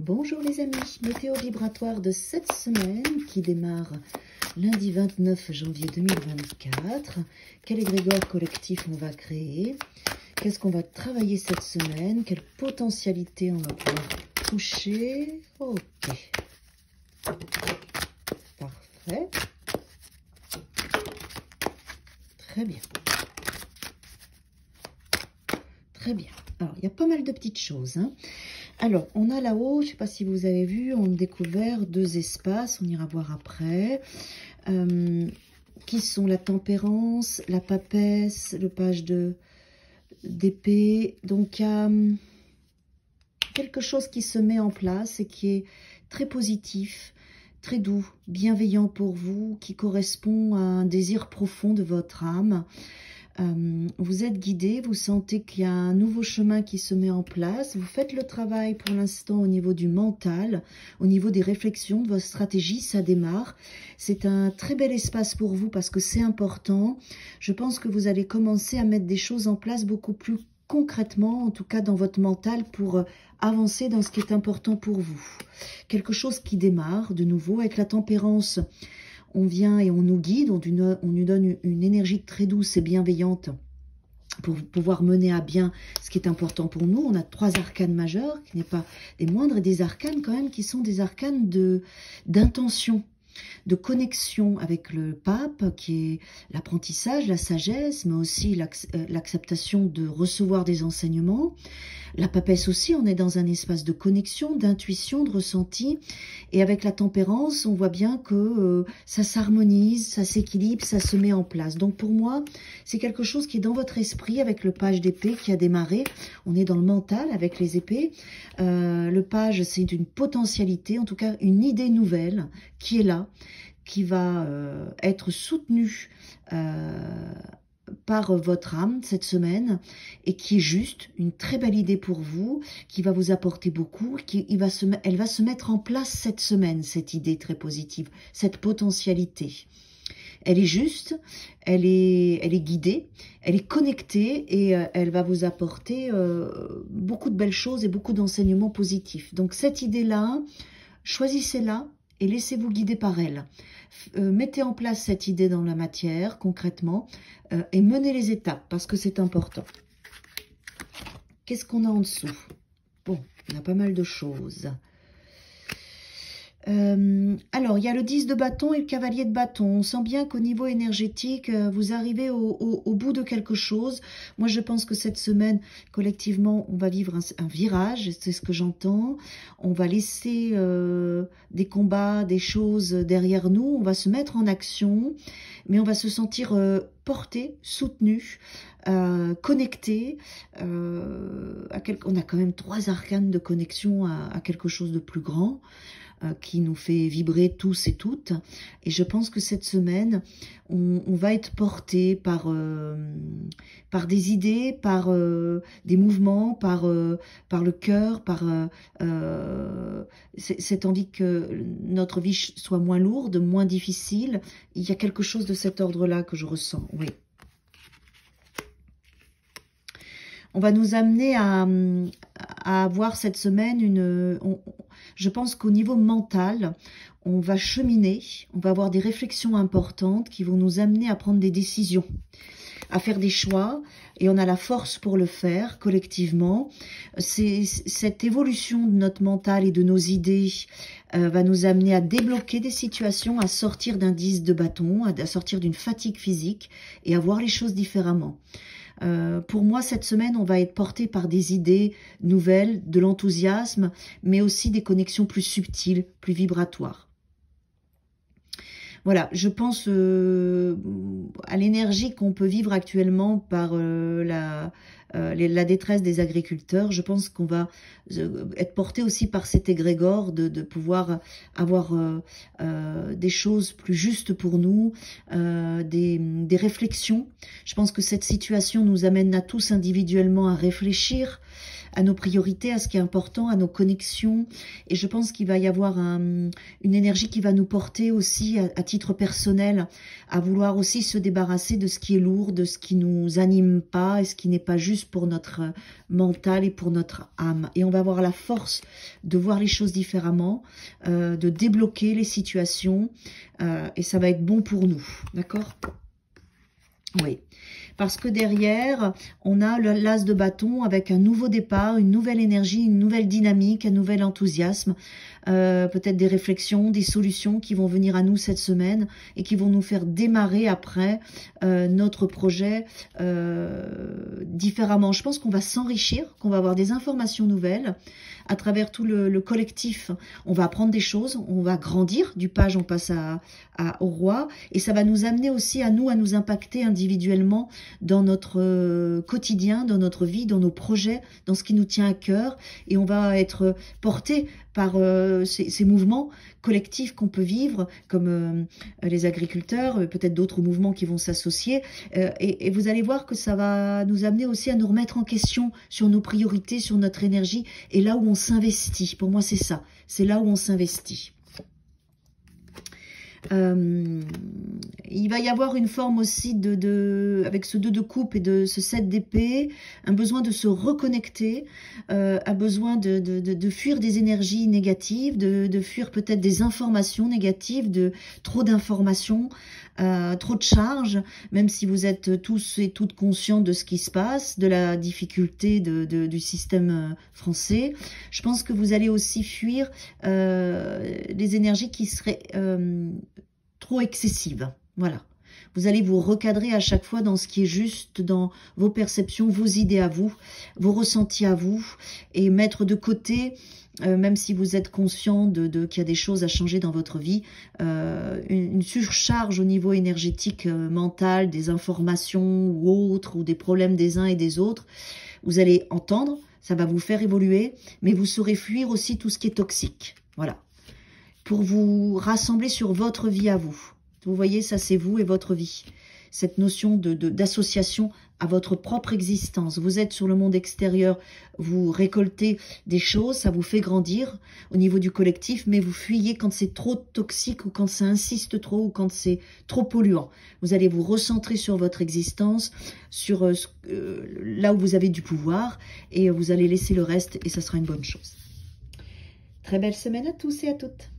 Bonjour les amis, météo vibratoire de cette semaine qui démarre lundi 29 janvier 2024. Quel égrégore collectif on va créer? Qu'est-ce qu'on va travailler cette semaine? Quelle potentialité on va pouvoir toucher? Ok. Parfait. Très bien. Très bien. Alors, il y a pas mal de petites choses, hein. Alors, on a là-haut, je ne sais pas si vous avez vu, on a découvert deux espaces, on ira voir après, qui sont la tempérance, la papesse, le page d'épée. Donc, il y a quelque chose qui se met en place et qui est très positif, très doux, bienveillant pour vous, qui correspond à un désir profond de votre âme. Vous êtes guidé, vous sentez qu'il y a un nouveau chemin qui se met en place. Vous faites le travail pour l'instant au niveau du mental, au niveau des réflexions, de votre stratégie, ça démarre. C'est un très bel espace pour vous parce que c'est important. Je pense que vous allez commencer à mettre des choses en place beaucoup plus concrètement, en tout cas dans votre mental, pour avancer dans ce qui est important pour vous. Quelque chose qui démarre de nouveau avec la tempérance. On vient et on nous guide, on nous donne une énergie très douce et bienveillante pour pouvoir mener à bien ce qui est important pour nous. On a 3 arcanes majeurs, qui n'est pas des moindres, et des arcanes quand même qui sont des arcanes d'intention, de connexion avec le pape, qui est l'apprentissage, la sagesse, mais aussi l'acceptation de recevoir des enseignements. La papesse aussi, on est dans un espace de connexion, d'intuition, de ressenti. Et avec la tempérance, on voit bien que ça s'harmonise, ça s'équilibre, ça se met en place. Donc pour moi, c'est quelque chose qui est dans votre esprit avec le page d'épée qui a démarré. On est dans le mental avec les épées. Le page, c'est une potentialité, en tout cas une idée nouvelle qui est là, qui va être soutenue par votre âme cette semaine et qui est juste une très belle idée pour vous, qui va vous apporter beaucoup, elle va se mettre en place cette semaine, cette idée très positive, cette potentialité. Elle est juste, elle est guidée, elle est connectée et elle va vous apporter beaucoup de belles choses et beaucoup d'enseignements positifs. Donc cette idée-là, choisissez-la et laissez-vous guider par elle. Mettez en place cette idée dans la matière, concrètement, et menez les étapes, parce que c'est important. Qu'est-ce qu'on a en dessous? Bon, on a pas mal de choses. Alors, il y a le 10 de bâton et le cavalier de bâton. On sent bien qu'au niveau énergétique, vous arrivez au bout de quelque chose. Moi, je pense que cette semaine, collectivement, on va vivre un virage, c'est ce que j'entends. On va laisser des combats, des choses derrière nous. On va se mettre en action, mais on va se sentir porté, soutenu, connecté. On a quand même 3 arcanes de connexion à quelque chose de plus grand, qui nous fait vibrer tous et toutes. Et je pense que cette semaine, on va être porté par des idées, par des mouvements, par le cœur, par cette envie que notre vie soit moins lourde, moins difficile. Il y a quelque chose de cet ordre-là que je ressens, oui. On va nous amener à avoir cette semaine je pense qu'au niveau mental, on va cheminer, on va avoir des réflexions importantes qui vont nous amener à prendre des décisions, à faire des choix, et on a la force pour le faire collectivement. Cette évolution de notre mental et de nos idées va nous amener à débloquer des situations, à sortir d'un 10 de bâton, à sortir d'une fatigue physique et à voir les choses différemment. Pour moi, cette semaine, on va être porté par des idées nouvelles, de l'enthousiasme, mais aussi des connexions plus subtiles, plus vibratoires. Voilà, je pense à l'énergie qu'on peut vivre actuellement par la détresse des agriculteurs. Je pense qu'on va être porté aussi par cet égrégore de pouvoir avoir des choses plus justes pour nous, des réflexions. Je pense que cette situation nous amène à tous individuellement à réfléchir à nos priorités, à ce qui est important, à nos connexions. Et je pense qu'il va y avoir une énergie qui va nous porter aussi à titre personnel, à vouloir aussi se débarrasser de ce qui est lourd, de ce qui nous anime pas et ce qui n'est pas juste pour notre mental et pour notre âme. Et on va avoir la force de voir les choses différemment, de débloquer les situations et ça va être bon pour nous, d'accord? Oui, parce que derrière, on a l'as de bâton avec un nouveau départ, une nouvelle énergie, une nouvelle dynamique, un nouvel enthousiasme, peut-être des réflexions, des solutions qui vont venir à nous cette semaine et qui vont nous faire démarrer après notre projet différemment. Je pense qu'on va s'enrichir, qu'on va avoir des informations nouvelles à travers tout le collectif. On va apprendre des choses, on va grandir, du page on passe au roi, et ça va nous amener aussi à nous impacter individuellement dans notre quotidien, dans notre vie, dans nos projets, dans ce qui nous tient à cœur, et on va être porté par ces mouvements collectifs qu'on peut vivre, comme les agriculteurs, peut-être d'autres mouvements qui vont s'associer, et vous allez voir que ça va nous amener aussi à nous remettre en question sur nos priorités, sur notre énergie, et là où on s'investit. Pour moi, c'est ça, c'est là où on s'investit. Il va y avoir une forme aussi avec ce 2 de coupe et de ce 7 d'épée, un besoin de se reconnecter, un besoin de fuir des énergies négatives, de fuir peut-être des informations négatives, trop d'informations, trop de charges, même si vous êtes tous et toutes conscients de ce qui se passe, de la difficulté du système français. Je pense que vous allez aussi fuir les énergies qui seraient trop excessives. Voilà. Vous allez vous recadrer à chaque fois dans ce qui est juste, dans vos perceptions, vos idées à vous, vos ressentis à vous, et mettre de côté, même si vous êtes conscient qu'il y a des choses à changer dans votre vie, une surcharge au niveau énergétique, mental, des informations ou autres, ou des problèmes des uns et des autres. Vous allez entendre, ça va vous faire évoluer, mais vous saurez fuir aussi tout ce qui est toxique. Voilà. Pour vous rassembler sur votre vie à vous. Vous voyez, ça c'est vous et votre vie. Cette notion d'association à votre propre existence. Vous êtes sur le monde extérieur, vous récoltez des choses, ça vous fait grandir au niveau du collectif, mais vous fuyez quand c'est trop toxique ou quand ça insiste trop ou quand c'est trop polluant. Vous allez vous recentrer sur votre existence, sur là où vous avez du pouvoir, et vous allez laisser le reste et ça sera une bonne chose. Très belle semaine à tous et à toutes.